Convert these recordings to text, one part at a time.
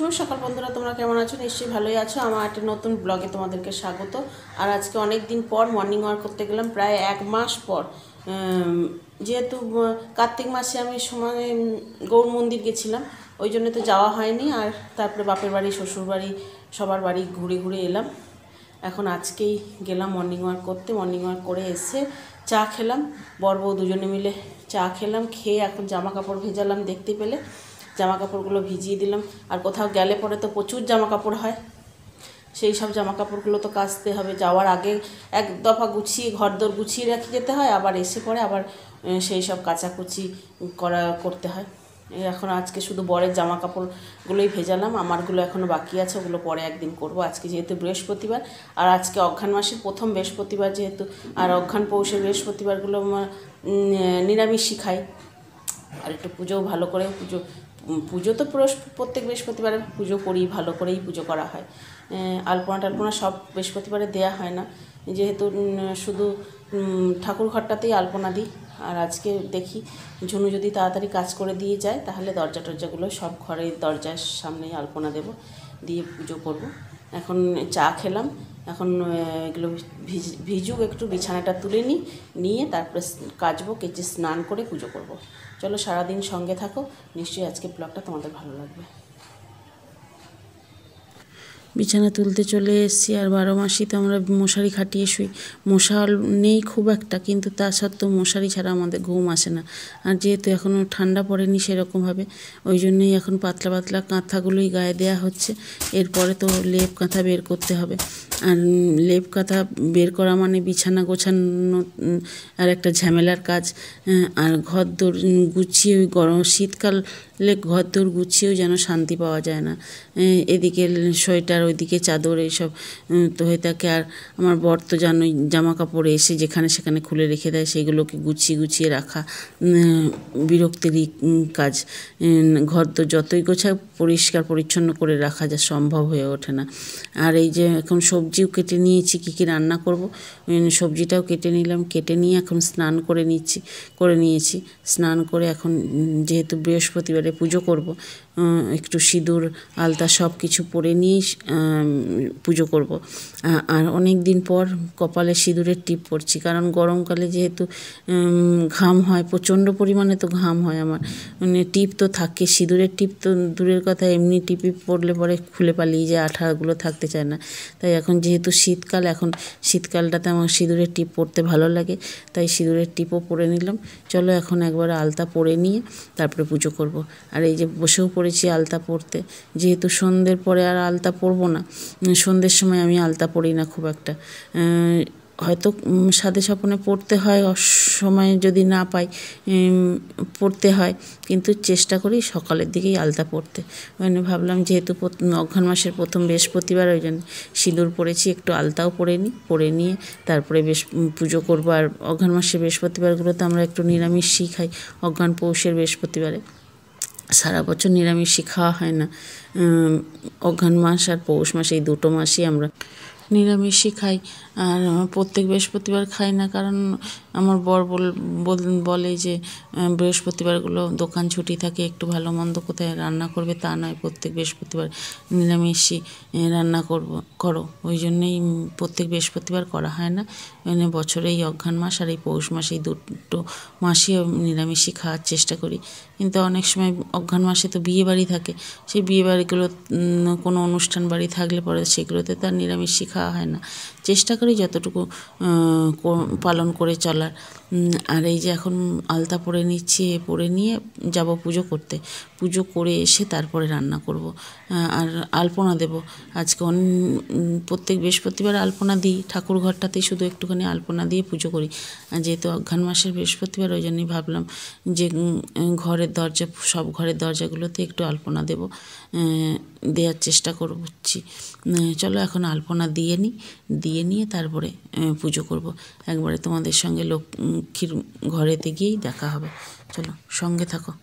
শুভ সকাল বন্ধুরা, তোমরা কেমন আছো? নিশ্চয়ই ভালোই আছো। আমার একটা নতুন ব্লগে তোমাদেরকে স্বাগত। আর আজকে অনেক দিন পর মর্নিং ওয়াক করতে গেলাম, প্রায় 1 মাস পর। যেহেতু কার্তিক মাসে আমি সময় গৌর মন্দির গেছিলাম, ওই জন্য তো যাওয়া হয়নি। আর তারপরে বাপের বাড়ি, শ্বশুর বাড়ি, সবার বাড়ি ঘুরে ঘুরে এলাম। এখন আজকেই গেলাম মর্নিং ওয়াক করতে। মর্নিং ওয়াক করে এসে চা খেলাম, বর বউ দুজনে মিলে চা খেলাম। খেয়ে এখন জামা কাপড় ভেজালাম, দেখতে পেলে জামা কাপড়গুলো ভিজিয়ে দিলাম। আর কোথাও গেলে পরে তো প্রচুর জামা কাপড় হয়, সেই সব জামা কাপড়গুলো তো কাচতে হবে। যাওয়ার আগে এক দফা গুছিয়ে ঘরদোর গুছিয়ে রেখে যেতে হয়, আবার এসে পরে আবার সেই সব কাচাকুচি করতে হয়। এখন আজকে শুধু বরের জামা কাপড়গুলোই ভেজালাম, আমারগুলো এখনও বাকি আছে, ওগুলো পরে একদিন করব। আজকে যেহেতু বৃহস্পতিবার, আর আজকে অঘ্রাণ মাসের প্রথম বৃহস্পতিবার যেহেতু, আর অঘ্রাণ পৌষের বৃহস্পতিবারগুলো নিরামিষই খাই। আর একটু পুজোও ভালো করে পুজো তো প্রত্যেক বৃহস্পতিবারে পুজো করি, ভালো করেই পুজো করা হয়। আলপনা টালপনা সব বৃহস্পতিবারে দেয়া হয় না, যেহেতু শুধু ঠাকুর ঘরটাতেই আলপনা দিই। আর আজকে দেখি ঝুনু যদি তাড়াতাড়ি কাজ করে দিয়ে যায়, তাহলে দরজা টরজাগুলো সব ঘরের দরজার সামনেই আলপনা দেব, দিয়ে পুজো করব। এখন চা খেলাম, এখন এগুলো ভিজুক, একটু বিছানাটা তুলে নিয়ে তারপরে কাচবো, কেচে স্নান করে পুজো করব। চলো সারাদিন সঙ্গে থাকো, নিশ্চয়ই আজকে ব্লগটা তোমাদের ভালো লাগবে। বিছানা তুলতে চলে এসেছি। আর 12 মাসই তো আমরা মশারি খাটিয়ে শুই। মশা নেই খুব একটা, কিন্তু তা সত্ত্বেও মশারি ছাড়া আমাদের ঘুম আসে না। আর যেহেতু এখনও ঠান্ডা পড়েনি সেরকমভাবে, ওই জন্যই এখন পাতলা পাতলা কাঁথাগুলোই গায়ে দেওয়া হচ্ছে। এরপরে তো লেপ কাঁথা বের করতে হবে। আর লেপ কাঁথা বের করা মানে বিছানা গোছানো আর একটা ঝামেলার কাজ। আর ঘরদোর গুছিয়ে, গরম শীতকালে ঘরদোর গুছিয়েও যেন শান্তি পাওয়া যায় না। এদিকে সোয়েটার, ওইদিকে চাদর, এইসব তো হয়ে থাকে। আর আমার বর তো জানোই, জামা কাপড় এসে যেখানে সেখানে খুলে রেখে দেয়, সেগুলোকে গুছিয়ে গুছিয়ে রাখা বিরক্তিরই কাজ। ঘর তো যতই গোছায় পরিষ্কার পরিচ্ছন্ন করে রাখা যা সম্ভব হয়ে ওঠে না। আর এই যে এখন সবজিও কেটে নিয়েছি, কী কী রান্না করব সবজিটাও কেটে নিলাম, কেটে নিয়ে এখন স্নান করে নিয়েছি। স্নান করে এখন যেহেতু বৃহস্পতিবারে পুজো করব, একটু সিঁদুর আলতা সব কিছু পরে নিয়েই পুজো করব। আর অনেক দিন পর কপালে সিঁদুরের টিপ পরছি, কারণ গরমকালে যেহেতু ঘাম হয়, প্রচণ্ড পরিমাণে তো ঘাম হয় আমার, মানে টিপ তো থাকে, সিঁদুরের টিপ তো দূরের কথা, এমনি টিপি পরলে পরে খুলে পালিয়ে যায়, আঠাগুলো থাকতে চায় না। তাই এখন যেহেতু শীতকাল, এখন শীতকালটাতে আমার সিঁদুরের টিপ পরতে ভালো লাগে, তাই সিঁদুরের টিপও পরে নিলাম। চলো এখন একবার আলতা পরে নিয়ে তারপরে পুজো করব। আর এই যে বসেও পড়েছি আলতা পরতে, যেহেতু সন্ধ্যের পরে আর আলতা পরবো না। সন্ধ্যের সময় আমি আলতা পরি না খুব একটা, হয়তো সাধে স্বপনে পড়তে হয়, সময় যদি না পাই পড়তে হয়, কিন্তু চেষ্টা করি সকালের দিকেই আলতা পড়তে। মানে ভাবলাম যেহেতু অঘ্রাণ মাসের প্রথম বৃহস্পতিবার, ওই জন্য সিঁদুর পরেছি, একটু আলতাও পরে নিয়ে তারপরে পুজো করবো। আর অঘ্রাণ মাসের বৃহস্পতিবারগুলোতে আমরা একটু নিরামিষই খাই। অঘ্রাণ পৌষের বৃহস্পতিবারে সারা বছর নিরামিষই খাওয়া হয় না। অঘ্রাণ মাস আর পৌষ মাস, এই দুটো মাসই আমরা নিরামিষই খাই। আর প্রত্যেক বৃহস্পতিবার খাই না, কারণ আমার বর বলে যে বৃহস্পতিবারগুলো দোকান ছুটি থাকে, একটু ভালো মন্দ কোথায় রান্না করবে তা নয়, প্রত্যেক বৃহস্পতিবার নিরামিষই রান্না করো। ওই জন্যেই প্রত্যেক বৃহস্পতিবার করা হয় না। মানে বছরে এই অঘ্রাণ মাস আর এই পৌষ মাস, এই দুটো মাসই নিরামিষই খাওয়ার চেষ্টা করি। কিন্তু অনেক সময় অঘ্রাণ মাসে তো বিয়ে বাড়ি থাকে, সেই বিয়ে বাড়িগুলো কোনো অনুষ্ঠান বাড়ি থাকলে পরে সেগুলোতে তার নিরামিষই খাওয়া হয় না। চেষ্টা করি যতটুকু পালন করে চলার। আর এই যে এখন আলতা পরে নিচ্ছি, পরে নিয়ে যাব পুজো করতে। পুজো করে এসে তারপরে রান্না করব। আর আলপনা দেব আজকে। প্রত্যেক বৃহস্পতিবার আলপনা দিই, ঠাকুর ঘরটাতেই শুধু একটুখানি আলপনা দিয়ে পুজো করি। আর যেহেতু অঘ্রাণ মাসের বৃহস্পতিবার, ওই জন্যই ভাবলাম যে সব ঘরের দরজাগুলোতে একটু আলপনা দেওয়ার চেষ্টা করছি। চলো এখন আলপনা দিয়ে নিয়ে তারপরে পুজো করব। একবারে তোমাদের সঙ্গে লক্ষ্মীর ঘরেতে গিয়েই দেখা হবে। চলো সঙ্গে থাকো।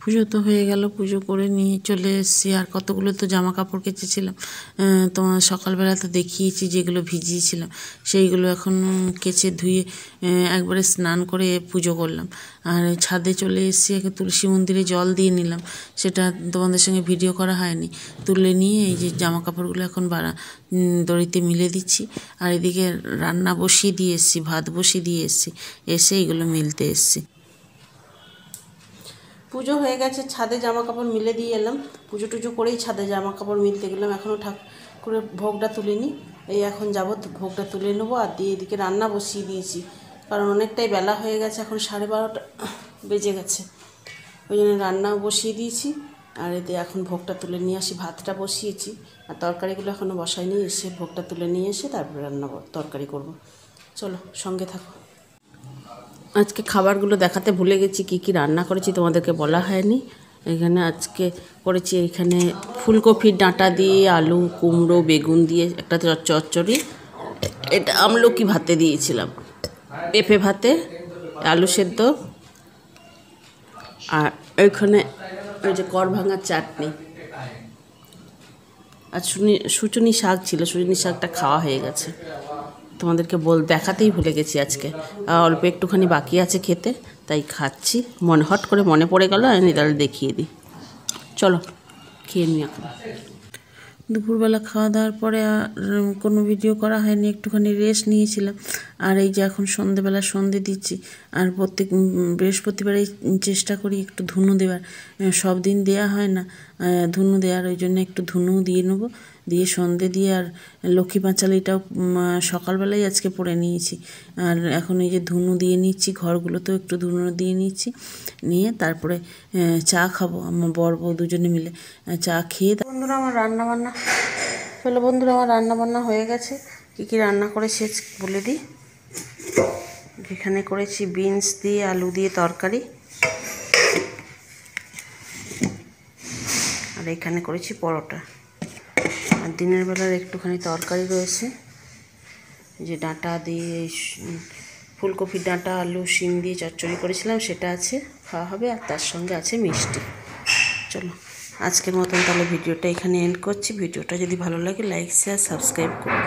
পুজো তো হয়ে গেল, পুজো করে নিয়ে চলে এসেছি। আর কতগুলো তো জামা কাপড় কেচেছিলাম, তোমার সকালবেলা তো দেখিয়েছি যেগুলো ভিজিয়েছিলাম, সেইগুলো এখন কেচে ধুয়ে একবারে স্নান করে পুজো করলাম। আর ছাদে চলে এসেছি, তুলসী মন্দিরে জল দিয়ে নিলাম, সেটা তোমাদের সঙ্গে ভিডিও করা হয়নি। তুলে নিয়ে এই যে জামা কাপড়গুলো এখন দড়িতে মিলে দিচ্ছি। আর এদিকে রান্না বসিয়ে দিয়ে এসেছি, ভাত বসিয়ে দিয়ে এসেছি, এসে এগুলো মিলতে এসেছি। পুজো হয়ে গেছে, ছাদে জামা কাপড় মিলে দিয়ে এলাম। পুজো টুজো করেই ছাদে জামা কাপড় মিলতে গেলাম। এখনও ঠাকুরের ভোগটা তুলিনি, এই এখন যাব ভোগটা তুলে নেবো। আর দিয়ে এদিকে রান্না বসিয়ে দিয়েছি, কারণ অনেকটাই বেলা হয়ে গেছে, এখন 12:30 বেজে গেছে, ওই জন্য রান্না বসিয়ে দিয়েছি। আর এতে এখন ভোগটা তুলে নিয়ে আসি, ভাতটা বসিয়েছি আর তরকারিগুলো এখনও বসাইনি, এসে ভোগটা তুলে নিয়ে এসে তারপরে তরকারি করব। চলো সঙ্গে থাকো। আজকে খাবারগুলো দেখাতে ভুলে গেছি, কি কি রান্না করেছি তোমাদেরকে বলা হয়নি। এখানে আজকে করেছি, এখানে ফুলকপির ডাঁটা দিয়ে আলু কুমড়ো বেগুন দিয়ে একটা চচ্চড়ি। এটা আমলকি ভাতে দিয়েছিলাম, পেঁপে ভাতে আলু সেদ্ধ। আর ওইখানে ওই যে কর ভাঙার চাটনি। আর সুচুনি শাক ছিল, সুচুনি শাকটা খাওয়া হয়ে গেছে, তোমাদেরকে দেখাতেই ভুলে গেছি আজকে। অল্প একটুখানি বাকি আছে খেতে, তাই খাচ্ছি, হট করে মনে পড়ে গেল, আমি তাহলে দেখিয়ে দিই। চলো খেয়ে নিই। এখন দুপুরবেলা খাওয়া দাওয়ার পরে আর কোনো ভিডিও করা হয়নি, একটুখানি রেস্ট নিয়েছিলাম। আর এই যে এখন সন্ধেবেলা সন্ধে দিচ্ছি। আর প্রত্যেক বৃহস্পতিবারেই চেষ্টা করি একটু ধুনো দেওয়ার, সব দিন দেওয়া হয় না ধুনো দেওয়ার, ওই জন্য একটু ধুনোও দিয়ে নেবো, দিয়ে সন্ধে দিয়ে। আর লক্ষ্মী পাঁচালিটাও সকালবেলাই আজকে পড়ে নিয়েছি। আর এখন এই যে ধুনো দিয়ে নিচ্ছি, ঘরগুলোতেও একটু ধুনো দিয়ে নিচ্ছি, নিয়ে তারপরে চা খাবো, আমার বর বউ দুজনে মিলে চা খেয়ে। বন্ধুরা আমার রান্নাবান্না হয়ে গেছে। কী কী রান্না করেছি বলে দিই। এখানে করেছি বিনস দিয়ে আলু দিয়ে তরকারি, আর এখানে করেছি পরোটা। আর দিনের বেলার একটুখানি তরকারি রয়েছে, যে ডাঁটা দিয়ে ফুলকপির ডাঁটা আলু শিম দিয়ে চচ্চড়ি করেছিলাম, সেটা আছে, খাওয়া হবে। আর তার সঙ্গে আছে মিষ্টি। চলো আজকের মতন তাহলে ভিডিওটা এখানে এন্ড করছি। ভিডিওটা যদি ভালো লাগে লাইক শেয়ার সাবস্ক্রাইব করুন।